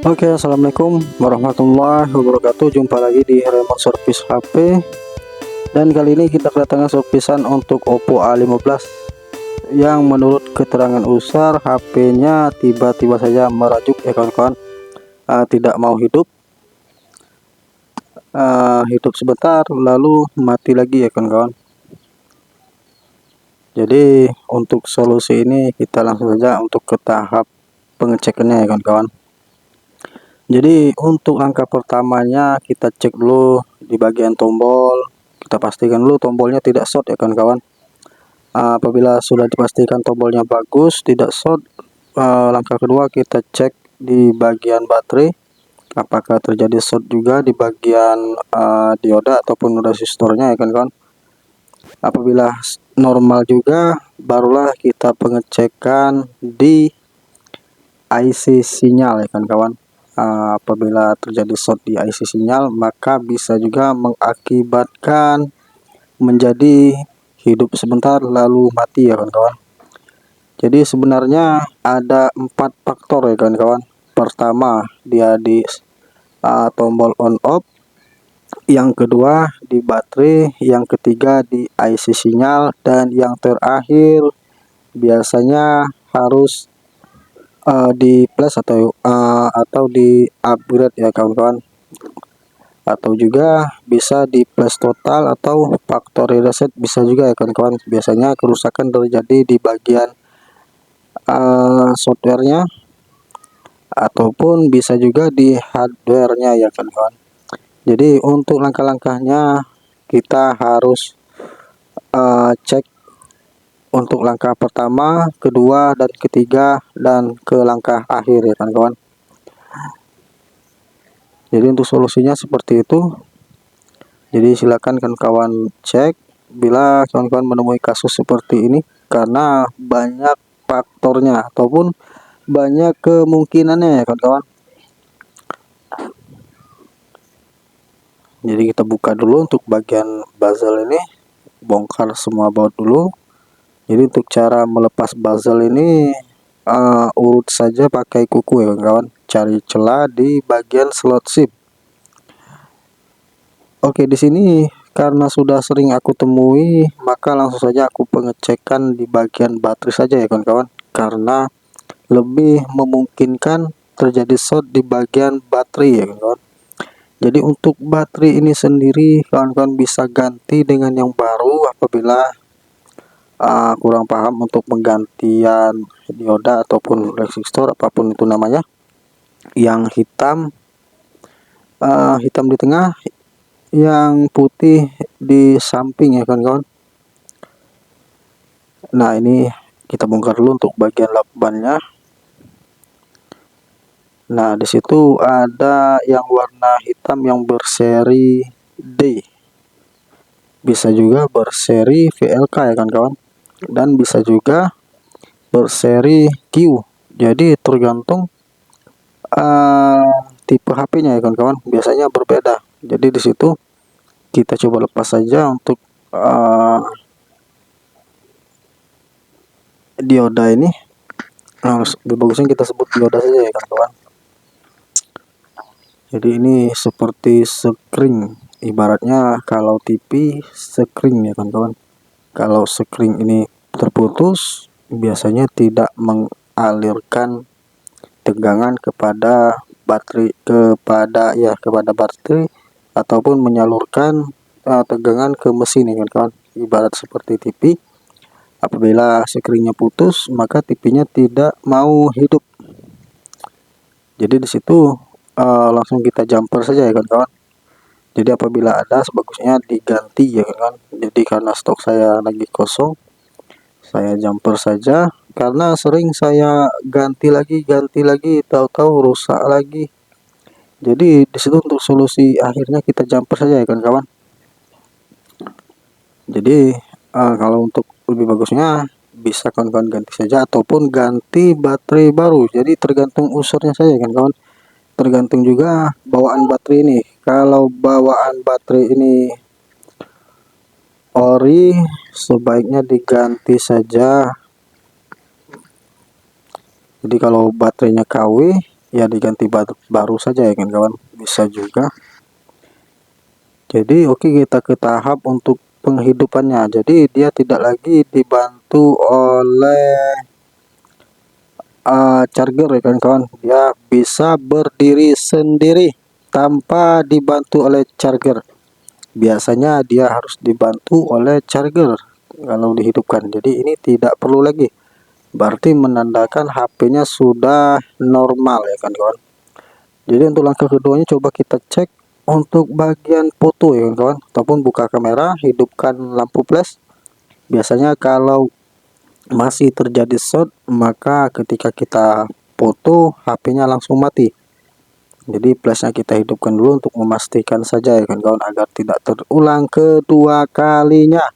Oke, assalamualaikum warahmatullahi wabarakatuh. Jumpa lagi di Remote Service HP. Dan kali ini kita kedatangan servisan untuk Oppo A15 yang menurut keterangan user HP-nya tiba-tiba saja merajuk ya kawan-kawan. Tidak mau hidup, hidup sebentar lalu mati lagi ya kawan-kawan. Jadi untuk solusi ini kita langsung saja untuk ke tahap pengecekannya ya kawan-kawan. Jadi untuk angka pertamanya kita cek dulu di bagian tombol, kita pastikan dulu tombolnya tidak short ya kawan-kawan. Apabila sudah dipastikan tombolnya bagus, tidak short, langkah kedua kita cek di bagian baterai, apakah terjadi short juga di bagian dioda ataupun resistornya ya kawan-kawan. Apabila normal juga, barulah kita pengecekan di IC sinyal ya kawan-kawan. Apabila terjadi short di IC sinyal, maka bisa juga mengakibatkan menjadi hidup sebentar lalu mati ya kawan-kawan. Jadi sebenarnya ada 4 faktor ya kawan-kawan. Pertama, dia di tombol on off, yang kedua di baterai, yang ketiga di IC sinyal, dan yang terakhir biasanya harus di plus atau di upgrade ya kawan-kawan, atau juga bisa di plus total atau factory reset bisa juga ya kawan-kawan. Biasanya kerusakan terjadi di bagian softwarenya ataupun bisa juga di hardwarenya ya kawan-kawan. Jadi untuk langkah-langkahnya kita harus cek untuk langkah pertama, kedua, dan ketiga, dan ke langkah akhir ya kawan-kawan. Jadi untuk solusinya seperti itu. Jadi silakan kawan-kawan cek bila kawan-kawan menemui kasus seperti ini, karena banyak faktornya ataupun banyak kemungkinannya ya kawan-kawan. Jadi kita buka dulu untuk bagian bezel ini, bongkar semua baut dulu. Jadi untuk cara melepas bezel ini urut saja pakai kuku ya kawan-kawan. Cari celah di bagian slot SIM. Oke, di sini karena sudah sering aku temui, maka langsung saja aku pengecekan di bagian baterai saja ya kawan-kawan, karena lebih memungkinkan terjadi short di bagian baterai ya kawan-kawan. Jadi untuk baterai ini sendiri kawan-kawan bisa ganti dengan yang baru apabila kurang paham untuk penggantian dioda ataupun resistor apapun itu namanya, yang hitam di tengah, yang putih di samping ya kawan-kawan. Nah ini kita bongkar dulu untuk bagian lakbannya. Nah disitu ada yang warna hitam yang berseri D, bisa juga berseri VLK ya kawan-kawan, dan bisa juga berseri Q. Jadi tergantung tipe HP-nya ya kawan-kawan, biasanya berbeda. Jadi di situ kita coba lepas saja untuk dioda ini. Lebih bagusnya kita sebut dioda saja ya kawan-kawan. Jadi ini seperti sekring, ibaratnya kalau TV sekring ya kawan-kawan. Kalau sekring ini terputus, biasanya tidak mengalirkan tegangan kepada baterai, kepada baterai ataupun menyalurkan tegangan ke mesin ya kawan-kawan. Ibarat seperti TV, apabila sekringnya putus maka TV-nya tidak mau hidup. Jadi di situ langsung kita jumper saja ya kawan-kawan. Jadi apabila ada, sebagusnya diganti ya kan. Jadi karena stok saya lagi kosong, saya jumper saja, karena sering saya ganti lagi, tahu-tahu rusak lagi. Jadi disitu untuk solusi akhirnya kita jumper saja ya kawan-kawan. Jadi kalau untuk lebih bagusnya bisa kawan-kawan ganti saja ataupun ganti baterai baru. Jadi tergantung usernya saja kan kawan. Tergantung juga bawaan baterai ini. Kalau bawaan baterai ini ori, sebaiknya diganti saja. Jadi kalau baterainya KW, ya diganti baru saja ya kan kawan, bisa juga. Jadi oke, kita ke tahap untuk penghidupannya. Jadi dia tidak lagi dibantu oleh charger ya kan kawan, dia bisa berdiri sendiri tanpa dibantu oleh charger. Biasanya dia harus dibantu oleh charger kalau dihidupkan. Jadi ini tidak perlu lagi, berarti menandakan HP-nya sudah normal ya kan kawan. Jadi untuk langkah keduanya coba kita cek untuk bagian foto ya kan kawan, ataupun buka kamera, hidupkan lampu flash. Biasanya kalau masih terjadi short, maka ketika kita foto HP-nya langsung mati. Jadi flashnya kita hidupkan dulu untuk memastikan saja ya kan kawan, agar tidak terulang kedua kalinya.